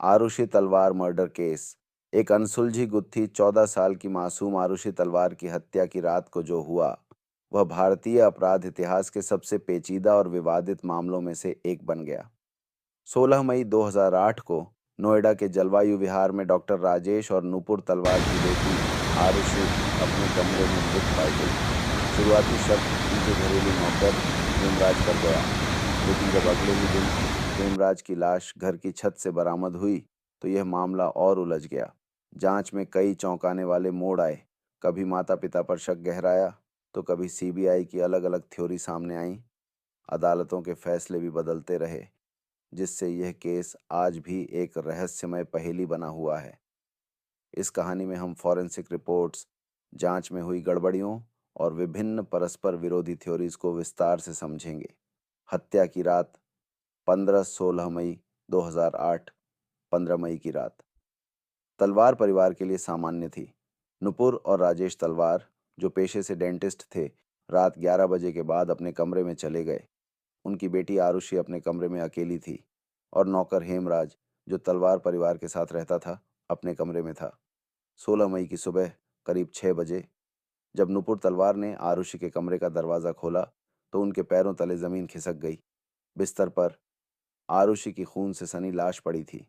आरुषि तलवार murder case. एक अनसुलझी गुत्थी 14 साल की मासूम आरुषि तलवार की हत्या की रात को जो हुआ, वह भारतीय अपराध इतिहास के सबसे पेचीदा और विवादित मामलों में से एक बन गया। 16 मई 2008 को नोएडा के जलवायु विहार में डॉक्टर राजेश और नूपुर तलवार की बेटी आरुषि अपने कमरे में मृत पाई गई। शुरुआती शक उनके घरेलू नौकर हेमराज पर गया, लेकिन जब अगले ही दिन हेमराज की लाश घर की छत से बरामद हुई तो यह मामला और उलझ गया। जांच में कई चौंकाने वाले मोड़ आए। कभी माता पिता पर शक गहराया तो कभी सीबीआई की अलग अलग थ्योरी सामने आई। अदालतों के फैसले भी बदलते रहे, जिससे यह केस आज भी एक रहस्यमय पहेली बना हुआ है। इस कहानी में हम फॉरेंसिक रिपोर्ट्स, जांच में हुई गड़बड़ियों और विभिन्न परस्पर विरोधी थ्योरीज को विस्तार से समझेंगे। हत्या की रात 15-16 मई 2008। 15 मई की रात तलवार परिवार के लिए सामान्य थी। नुपुर और राजेश तलवार, जो पेशे से डेंटिस्ट थे, रात 11 बजे के बाद अपने कमरे में चले गए। उनकी बेटी आरुषि अपने कमरे में अकेली थी और नौकर हेमराज, जो तलवार परिवार के साथ रहता था, अपने कमरे में था। 16 मई की सुबह करीब 6 बजे जब नुपुर तलवार ने आरुषि के कमरे का दरवाज़ा खोला तो उनके पैरों तले ज़मीन खिसक गई। बिस्तर पर आरुषि की खून से सनी लाश पड़ी थी।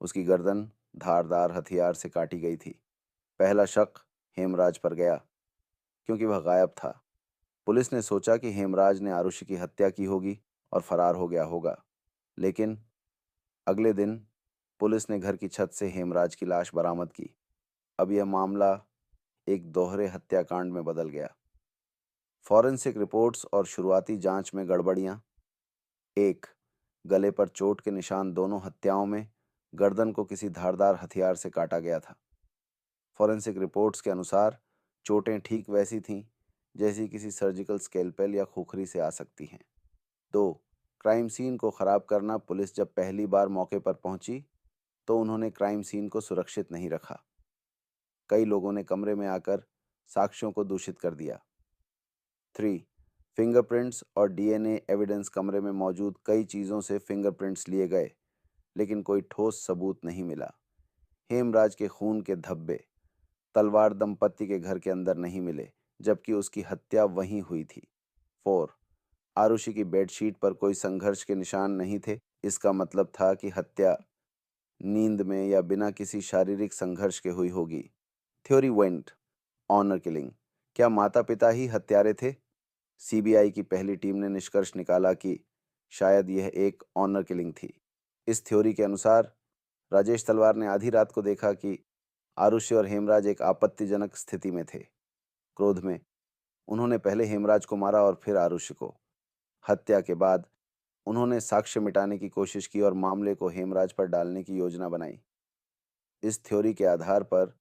उसकी गर्दन धारदार हथियार से काटी गई थी। पहला शक हेमराज पर गया, क्योंकि वह गायब था। पुलिस ने सोचा कि हेमराज ने आरुषि की हत्या की होगी और फरार हो गया होगा। लेकिन अगले दिन पुलिस ने घर की छत से हेमराज की लाश बरामद की। अब यह मामला एक दोहरे हत्याकांड में बदल गया। फॉरेंसिक रिपोर्ट्स और शुरुआती जांच में गड़बड़ियां। एक, गले पर चोट के निशान दोनों हत्याओं में गर्दन को किसी धारदार हथियार से काटा गया था। फॉरेंसिक रिपोर्ट्स के अनुसार चोटें ठीक वैसी थीं जैसी किसी सर्जिकल स्केलपेल या खुखरी से आ सकती हैं। दो, क्राइम सीन को खराब करना। पुलिस जब पहली बार मौके पर पहुंची तो उन्होंने क्राइम सीन को सुरक्षित नहीं रखा। कई लोगों ने कमरे में आकर साक्ष्यों को दूषित कर दिया। 3, फिंगरप्रिंट्स और डीएनए एविडेंस। कमरे में मौजूद कई चीज़ों से फिंगरप्रिंट्स लिए गए, लेकिन कोई ठोस सबूत नहीं मिला। हेमराज के खून के धब्बे तलवार दंपत्ति के घर के अंदर नहीं मिले, जबकि उसकी हत्या वहीं हुई थी। 4, आरुषि की बेडशीट पर कोई संघर्ष के निशान नहीं थे। इसका मतलब था कि हत्या नींद में या बिना किसी शारीरिक संघर्ष के हुई होगी। Theory went honour killing. क्या माता पिता ही हत्यारे थे? सीबीआई की पहली टीम ने निष्कर्ष निकाला कि शायद यह एक ऑनर किलिंग थी। इस थ्योरी के अनुसार राजेश तलवार ने आधी रात को देखा कि आरुषि और हेमराज एक आपत्तिजनक स्थिति में थे। क्रोध में उन्होंने पहले हेमराज को मारा और फिर आरुषि को। हत्या के बाद उन्होंने साक्ष्य मिटाने की कोशिश की और मामले को हेमराज पर डालने की योजना बनाई। इस थ्योरी के आधार पर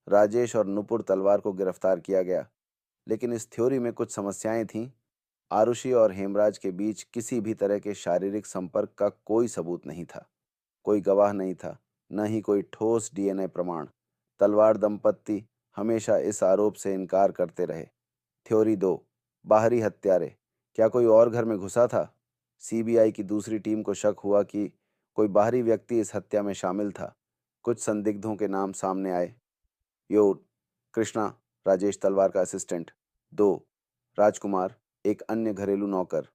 राजेश और नुपुर तलवार को गिरफ्तार किया गया, लेकिन इस थ्योरी में कुछ समस्याएं थीं। आरुषि और हेमराज के बीच किसी भी तरह के शारीरिक संपर्क का कोई सबूत नहीं था। कोई गवाह नहीं था, न ही कोई ठोस डीएनए प्रमाण। तलवार दंपत्ति हमेशा इस आरोप से इनकार करते रहे। थ्योरी 2, बाहरी हत्यारे। क्या कोई और घर में घुसा था? सीबीआई की दूसरी टीम को शक हुआ कि कोई बाहरी व्यक्ति इस हत्या में शामिल था। कुछ संदिग्धों के नाम सामने आए। यो, कृष्णा, राजेश तलवार का असिस्टेंट। 2, राजकुमार, एक अन्य घरेलू नौकर।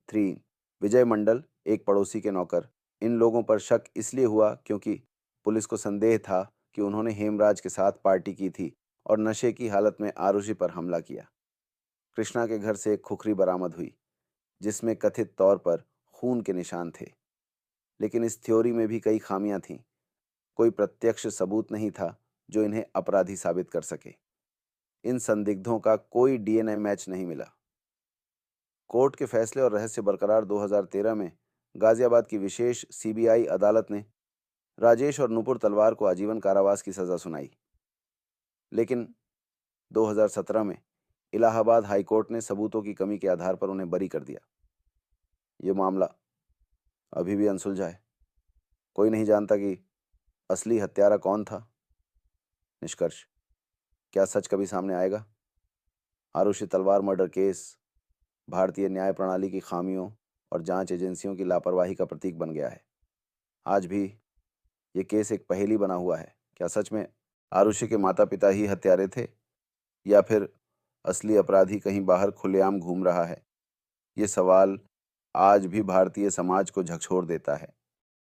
3, विजय मंडल, एक पड़ोसी के नौकर। इन लोगों पर शक इसलिए हुआ क्योंकि पुलिस को संदेह था कि उन्होंने हेमराज के साथ पार्टी की थी और नशे की हालत में आरुषि पर हमला किया। कृष्णा के घर से एक खुखरी बरामद हुई, जिसमें कथित तौर पर खून के निशान थे। लेकिन इस थ्योरी में भी कई खामियां थीं। कोई प्रत्यक्ष सबूत नहीं था जो इन्हें अपराधी साबित कर सके। इन संदिग्धों का कोई डीएनए मैच नहीं मिला। कोर्ट के फैसले और रहस्य बरकरार। 2013 में गाजियाबाद की विशेष सीबीआई अदालत ने राजेश और नुपुर तलवार को आजीवन कारावास की सजा सुनाई। लेकिन 2017 में इलाहाबाद हाई कोर्ट ने सबूतों की कमी के आधार पर उन्हें बरी कर दिया। ये मामला अभी भी अनसुलझा है। कोई नहीं जानता कि असली हत्यारा कौन था। निष्कर्ष, क्या सच कभी सामने आएगा? आरुषि तलवार मर्डर केस भारतीय न्याय प्रणाली की खामियों और जांच एजेंसियों की लापरवाही का प्रतीक बन गया है। आज भी ये केस एक पहेली बना हुआ है। क्या सच में आरुषि के माता-पिता ही हत्यारे थे या फिर असली अपराधी कहीं बाहर खुलेआम घूम रहा है? ये सवाल आज भी भारतीय समाज को झकझोर देता है।